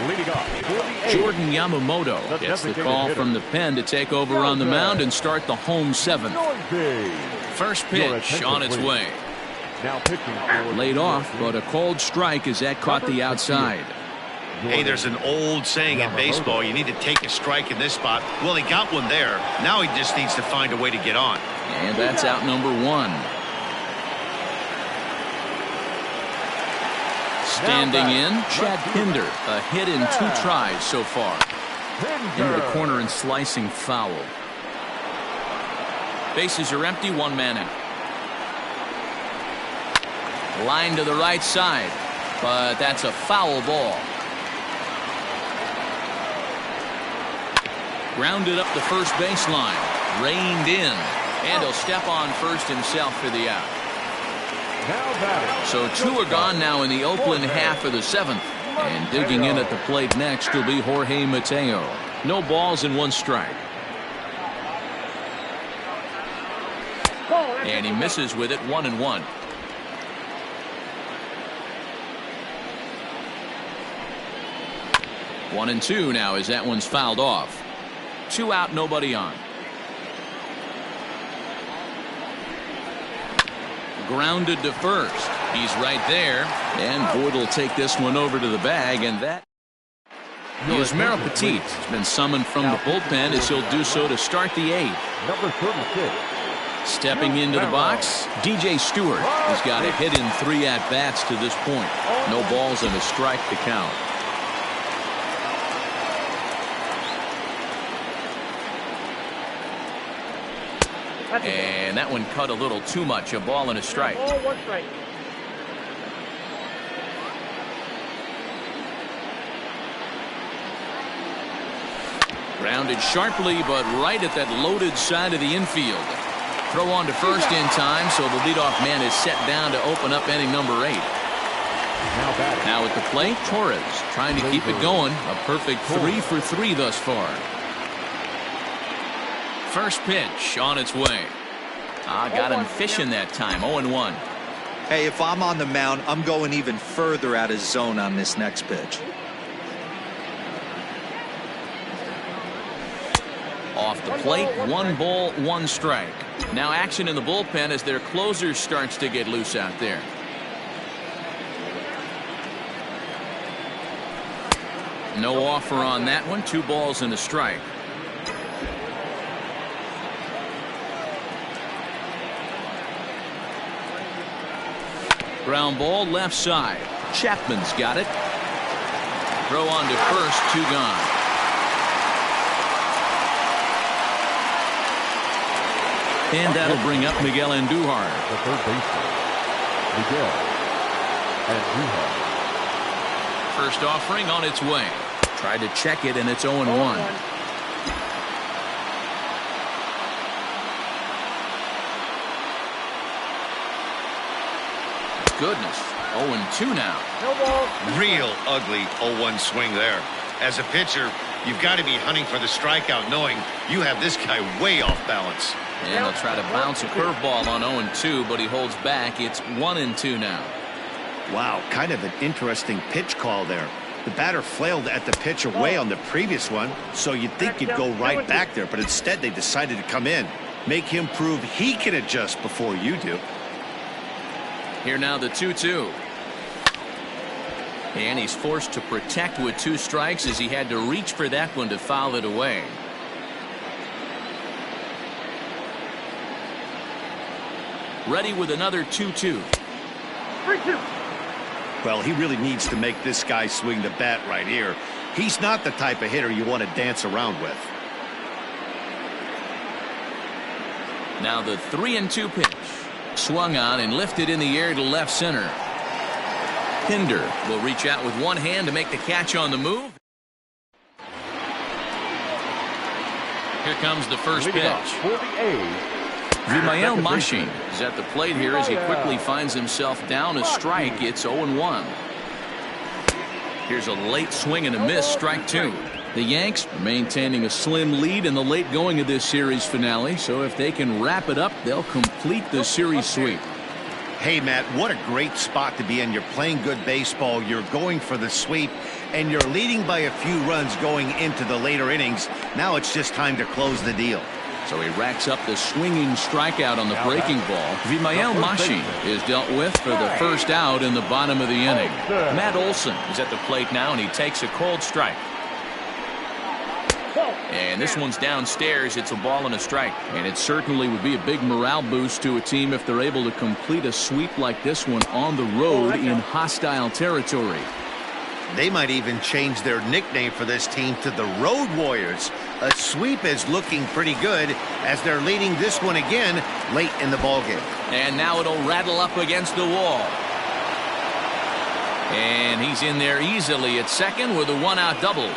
Speaker 4: Leading off for the
Speaker 1: Jordan Yamamoto gets the call from the pen to take over on the mound and start the home 7th. First pitch on its way.
Speaker 4: Now pitching
Speaker 1: Laid off, but a cold strike as that caught the outside.
Speaker 5: Hey, there's an old saying in baseball, you need to take a strike in this spot. Well, he got one there. Now he just needs to find a way to get on.
Speaker 1: And that's out number 1. Standing in, Chad Pinder. A hit in 2 tries so far. Into the corner and slicing foul. Bases are empty, 1 man out. Line to the right side, but that's a foul ball. Grounded up the first baseline, reined in, and he'll step on first himself for the out. So 2 are gone now in the Oakland half of the 7th. And digging in at the plate next will be Jorge Mateo. No balls and 1 strike. And he misses with it, 1-1. One and 2 now as that one's fouled off. 2 out, nobody on. Grounded to first. He's right there. And Boyd will take this one over to the bag, and that is Merrill Petit. Has been summoned from the bullpen as he'll do so to start the 8th.
Speaker 4: Number 36.
Speaker 1: Stepping into the box, DJ Stewart has got a hit in 3 at-bats to this point. No balls and a strike to count. And that one cut a little too much. A ball and a strike.
Speaker 7: Ball, 1 strike.
Speaker 1: Grounded sharply, but right at that loaded side of the infield. Throw on to first in time, so the leadoff man is set down to open up inning number 8. Now at the plate, Torres trying to keep it going. A perfect 3 for 3 thus far. First pitch on its way. Got him fishing that time. 0-1.
Speaker 3: Hey, if I'm on the mound, I'm going even further out of zone on this next pitch.
Speaker 1: Off the plate, 1 ball, 1 strike. Now action in the bullpen as their closer starts to get loose out there. No offer on that one. 2 balls and a strike. Ground ball left side. Chapman's got it. Throw on to first, 2 gone. And that'll bring up Miguel Andujar.
Speaker 4: The third baseman, Miguel Andujar.
Speaker 1: First offering on its way. Tried to check it, and it's 0-1. Goodness. 0-2 now.
Speaker 7: No ball.
Speaker 5: Real ugly 0-1 swing there. As a pitcher, you've got to be hunting for the strikeout, knowing you have this guy way off balance.
Speaker 1: And they'll try to bounce a curveball on 0-2, but he holds back. It's 1-2 now.
Speaker 2: Wow, kind of an interesting pitch call there. The batter flailed at the pitch away on the previous one, so you'd think you'd go right back there, but instead they decided to come in. Make him prove he can adjust before you do.
Speaker 1: Here now the 2-2. And he's forced to protect with 2 strikes as he had to reach for that one to foul it away. Ready with another 2-2.
Speaker 7: 3-2.
Speaker 2: Well, he really needs to make this guy swing the bat right here. He's not the type of hitter you want to dance around with.
Speaker 1: Now the 3-2 pitch. Swung on and lifted in the air to left center. Pinder will reach out with one hand to make the catch on the move. Here comes the first pitch.
Speaker 4: For the A's,
Speaker 1: Vimael Machine is at the plate here as he quickly finds himself down a strike. It's 0-1. Here's a late swing and a miss, strike 2. The Yanks maintaining a slim lead in the late going of this series finale, so if they can wrap it up, they'll complete the series sweep.
Speaker 2: Hey, Matt, what a great spot to be in. You're playing good baseball, you're going for the sweep, and you're leading by a few runs going into the later innings. Now it's just time to close the deal.
Speaker 1: So he racks up the swinging strikeout on the breaking ball. Vimael Machine is dealt with for the first out in the bottom of the inning. Matt Olson is at the plate now, and he takes a cold strike. And this one's downstairs. It's a ball and a strike. And it certainly would be a big morale boost to a team if they're able to complete a sweep like this one on the road in hostile territory.
Speaker 2: They might even change their nickname for this team to the Road Warriors. A sweep is looking pretty good as they're leading this one again late in the ballgame.
Speaker 1: And now it'll rattle up against the wall. And he's in there easily at second with a 1-out double.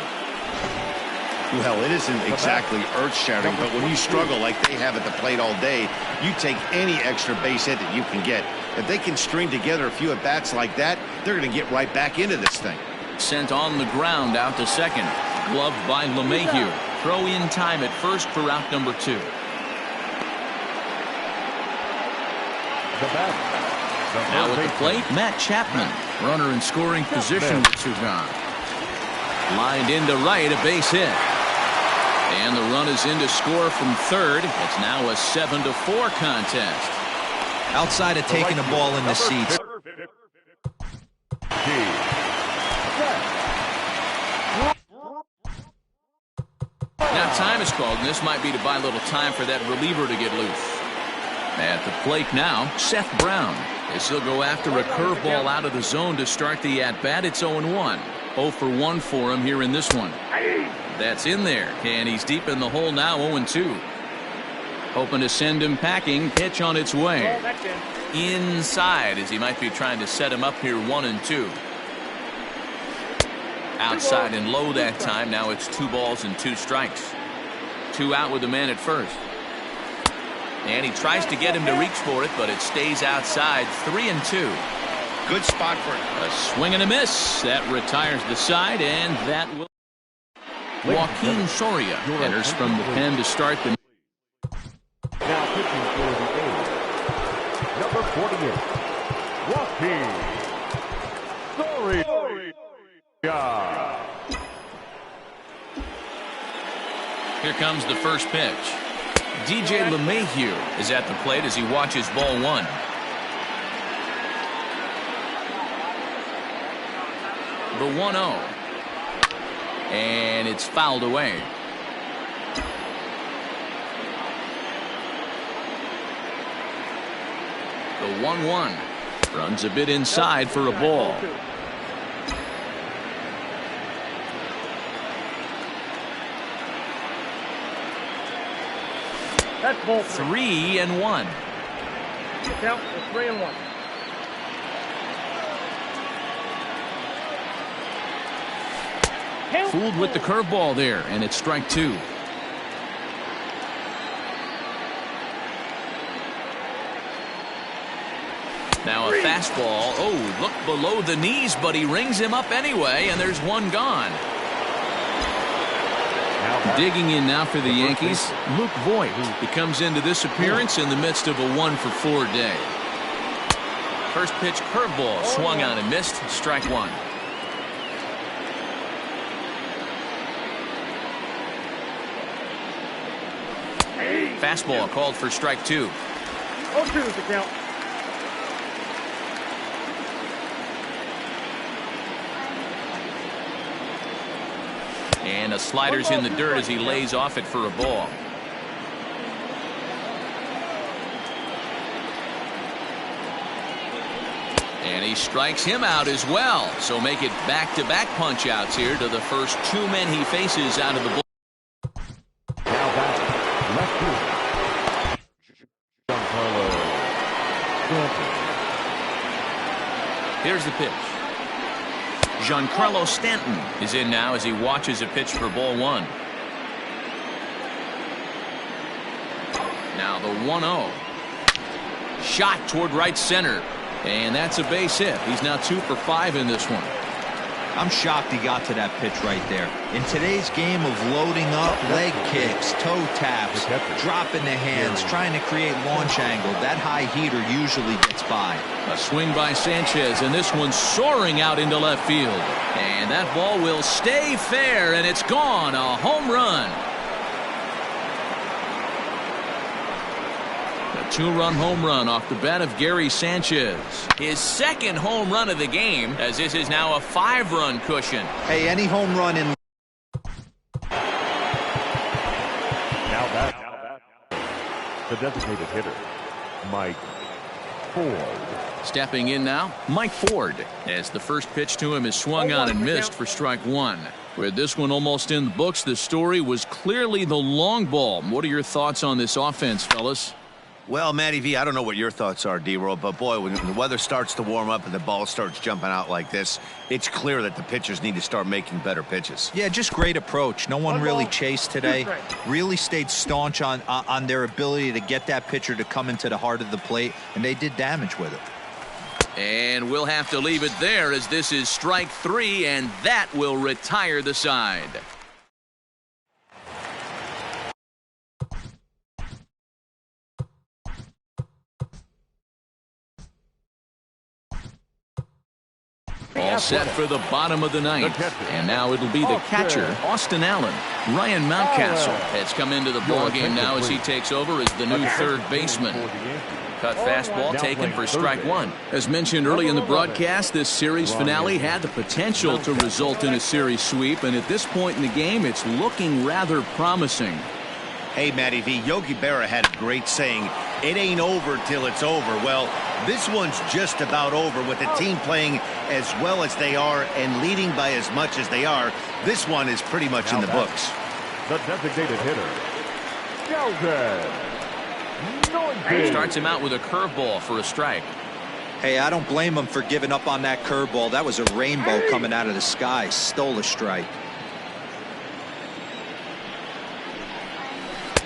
Speaker 2: Well, it isn't exactly earth-shattering, but when you struggle like they have at the plate all day, you take any extra base hit that you can get. If they can string together a few at-bats like that, they're going to get right back into this thing.
Speaker 1: Sent on the ground out to second. Gloved by LeMahieu. Throw in time at first for out number 2. Now at the plate, Matt Chapman. Runner in scoring position with 2 gone. Lined into right, a base hit. And the run is in to score from third. It's now a 7-4 contest.
Speaker 3: Outside of taking the ball in the seats.
Speaker 1: Now time is called, and this might be to buy a little time for that reliever to get loose. At the plate now, Seth Brown. As he'll go after a curveball out of the zone to start the at-bat. It's 0-1. 0 for 1 for him here in this one. That's in there, and he's deep in the hole now, 0-2. Hoping to send him packing. Pitch on its way.
Speaker 7: Ball back in.
Speaker 1: Inside, as he might be trying to set him up here 1-2. Outside and low that time. Now it's 2 balls and 2 strikes. 2 out with the man at first. And he tries to get him to reach for it, but it stays outside. 3-2.
Speaker 5: Good spot for it.
Speaker 1: A swing and a miss. That retires the side, and that will. Joaquin Soria enters from the pen to start the.
Speaker 4: Now pitching for the A's, number 48, Joaquin Soria.
Speaker 1: Here comes the first pitch. DJ LeMahieu is at the plate as he watches ball 1. The 1-0. And it's fouled away. The 1-1 runs a bit inside for a ball.
Speaker 7: That's ball
Speaker 1: 3-1.
Speaker 7: Count for 3-1.
Speaker 1: Fooled with the curveball there, and it's strike 2. Now a fastball. Oh, look below the knees, but he rings him up anyway, and there's 1 gone. Digging in now for the Yankees, Luke Voigt. He comes into this appearance in the midst of a 1-for-4 day. First pitch curveball swung on and missed. Strike 1. Fastball called for strike 2.
Speaker 7: 0-2 is the count.
Speaker 1: And a slider's in the dirt as he lays off it for a ball. And he strikes him out as well. So make it back-to-back punch-outs here to the first 2 men he faces out of the bullpen.
Speaker 4: Now back, left field.
Speaker 1: Here's the pitch. Giancarlo Stanton is in now as he watches a pitch for ball 1. Now the 1-0. Shot toward right center. And that's a base hit. He's now 2 for 5 in this one.
Speaker 3: I'm shocked he got to that pitch right there. In today's game of loading up, leg kicks, toe taps, dropping the hands, trying to create launch angle, that high heater usually gets by.
Speaker 1: A swing by Sanchez, and this one's soaring out into left field. And that ball will stay fair, and it's gone. A home run. A 2-run home run off the bat of Gary Sanchez. His second home run of the game, as this is now a 5-run cushion.
Speaker 3: Hey, any home run in.
Speaker 4: Now back, the designated hitter, Mike Ford.
Speaker 1: Stepping in now, Mike Ford, as the first pitch to him is swung on and missed for strike 1. With this one almost in the books, the story was clearly the long ball. What are your thoughts on this offense, fellas?
Speaker 2: Well, Matty V, I don't know what your thoughts are, D-Roll, but boy, when the weather starts to warm up and the ball starts jumping out like this, it's clear that the pitchers need to start making better pitches.
Speaker 3: Yeah, just great approach. No one really chased today. Really stayed staunch on their ability to get that pitcher to come into the heart of the plate, and they did damage with it.
Speaker 1: And we'll have to leave it there as this is strike 3, and that will retire the side. All set for the bottom of the ninth. And now it'll be the catcher, Austin Allen. Ryan Mountcastle has come into the ballgame now as he takes over as the new third baseman. Cut fastball taken for strike 1. As mentioned early in the broadcast, this series finale had the potential to result in a series sweep, and at this point in the game, it's looking rather promising.
Speaker 2: Hey, Matty V, Yogi Berra had a great saying, it ain't over till it's over. Well, this one's just about over with the team playing as well as they are and leading by as much as they are. This one is pretty much in the books.
Speaker 4: The designated hitter, Joseph
Speaker 1: Starts him out with a curveball for a strike.
Speaker 3: Hey, I don't blame him for giving up on that curveball. That was a rainbow coming out of the sky. Stole a strike.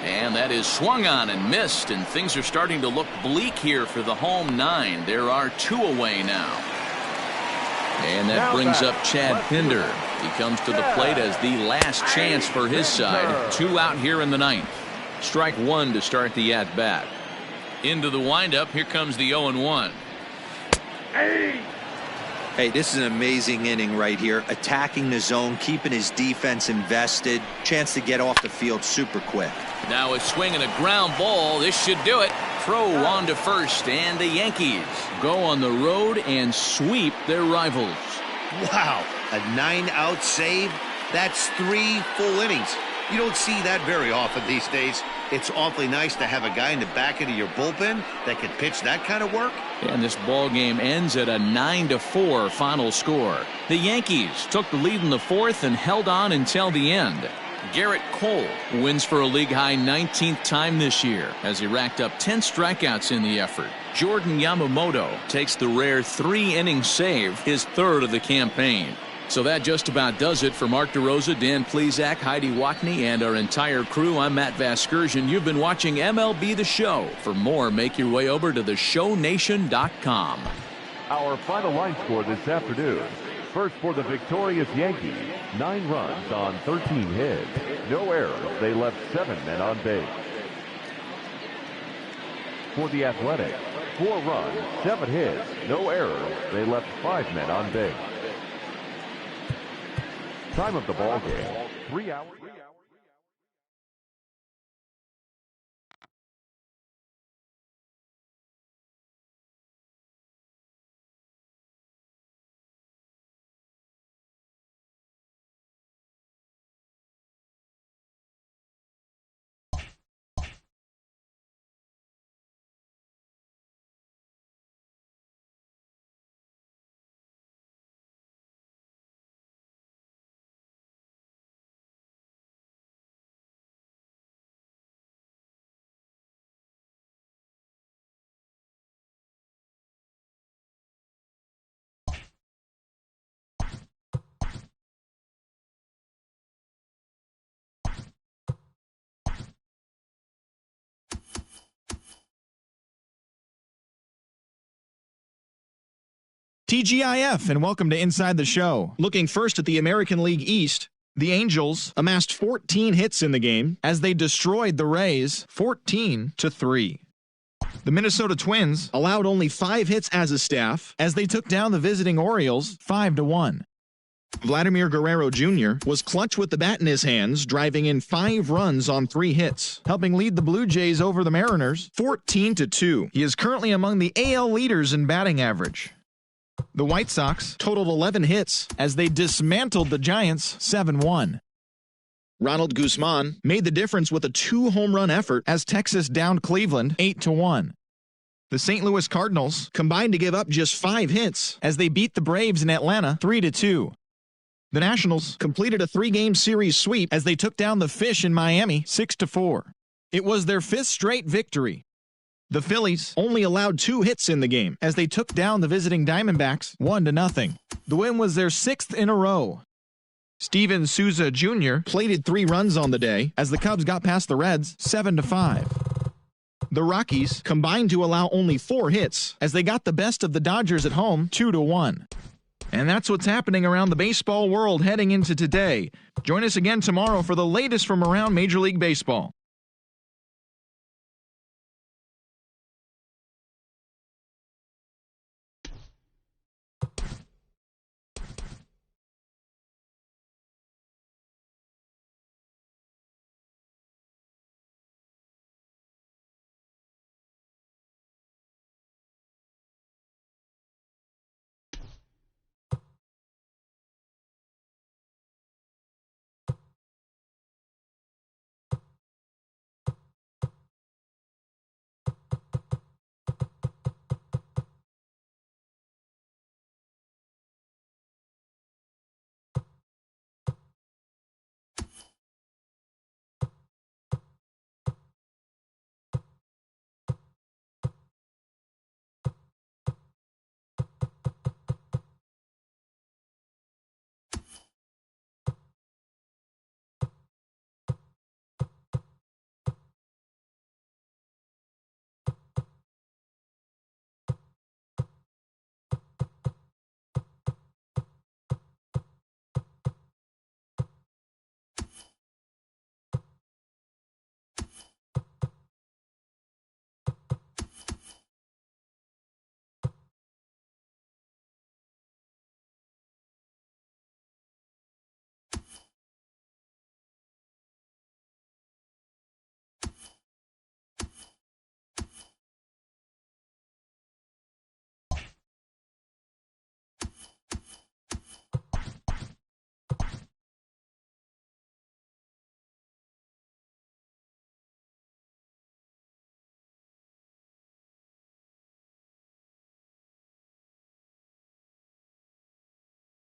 Speaker 1: And that is swung on and missed, and things are starting to look bleak here for the home 9. There are 2 away now. And that brings up Chad Pinder. He comes to the plate as the last chance for his side. 2 out here in the 9th. Strike 1 to start the at-bat. Into the windup, here comes the 0-1.
Speaker 3: Hey, this is an amazing inning right here. Attacking the zone, keeping his defense invested. Chance to get off the field super quick.
Speaker 1: Now a swing and a ground ball. This should do it. Throw on to first, and the Yankees go on the road and sweep their rivals.
Speaker 2: Wow, a 9-out save? That's 3 full innings. You don't see that very often these days. It's awfully nice to have a guy in the back end of your bullpen that can pitch that kind of work.
Speaker 1: And this ball game ends at a 9-4 final score. The Yankees took the lead in the 4th and held on until the end. Garrett Cole wins for a league-high 19th time this year as he racked up 10 strikeouts in the effort. Jordan Yamamoto takes the rare 3-inning save, his 3rd of the campaign. So that just about does it for Mark DeRosa, Dan Plesac, Heidi Wackney, and our entire crew. I'm Matt Vasgersian. You've been watching MLB The Show. For more, make your way over to theshownation.com.
Speaker 4: Our final line score this afternoon. First for the victorious Yankees, 9 runs on 13 hits. No errors. They left 7 men on base. For the Athletics, 4 runs, 7 hits. No errors. They left 5 men on base. Time of the ball game, 3 hours.
Speaker 8: TGIF, and welcome to Inside the Show. Looking first at the American League East, the Angels amassed 14 hits in the game as they destroyed the Rays 14-3. The Minnesota Twins allowed only 5 hits as a staff as they took down the visiting Orioles 5-1. Vladimir Guerrero Jr. was clutch with the bat in his hands, driving in 5 runs on 3 hits, helping lead the Blue Jays over the Mariners 14-2. He is currently among the AL leaders in batting average. The White Sox totaled 11 hits as they dismantled the Giants 7-1. Ronald Guzman made the difference with a 2-home-run effort as Texas downed Cleveland 8-1. The St. Louis Cardinals combined to give up just 5 hits as they beat the Braves in Atlanta 3-2. The Nationals completed a 3-game series sweep as they took down the Fish in Miami 6-4. It was their 5th straight victory. The Phillies only allowed 2 hits in the game as they took down the visiting Diamondbacks 1-0. The win was their 6th in a row. Steven Souza Jr. plated 3 runs on the day as the Cubs got past the Reds 7-5. The Rockies combined to allow only 4 hits as they got the best of the Dodgers at home 2-1. And that's what's happening around the baseball world heading into today. Join us again tomorrow for the latest from around Major League Baseball.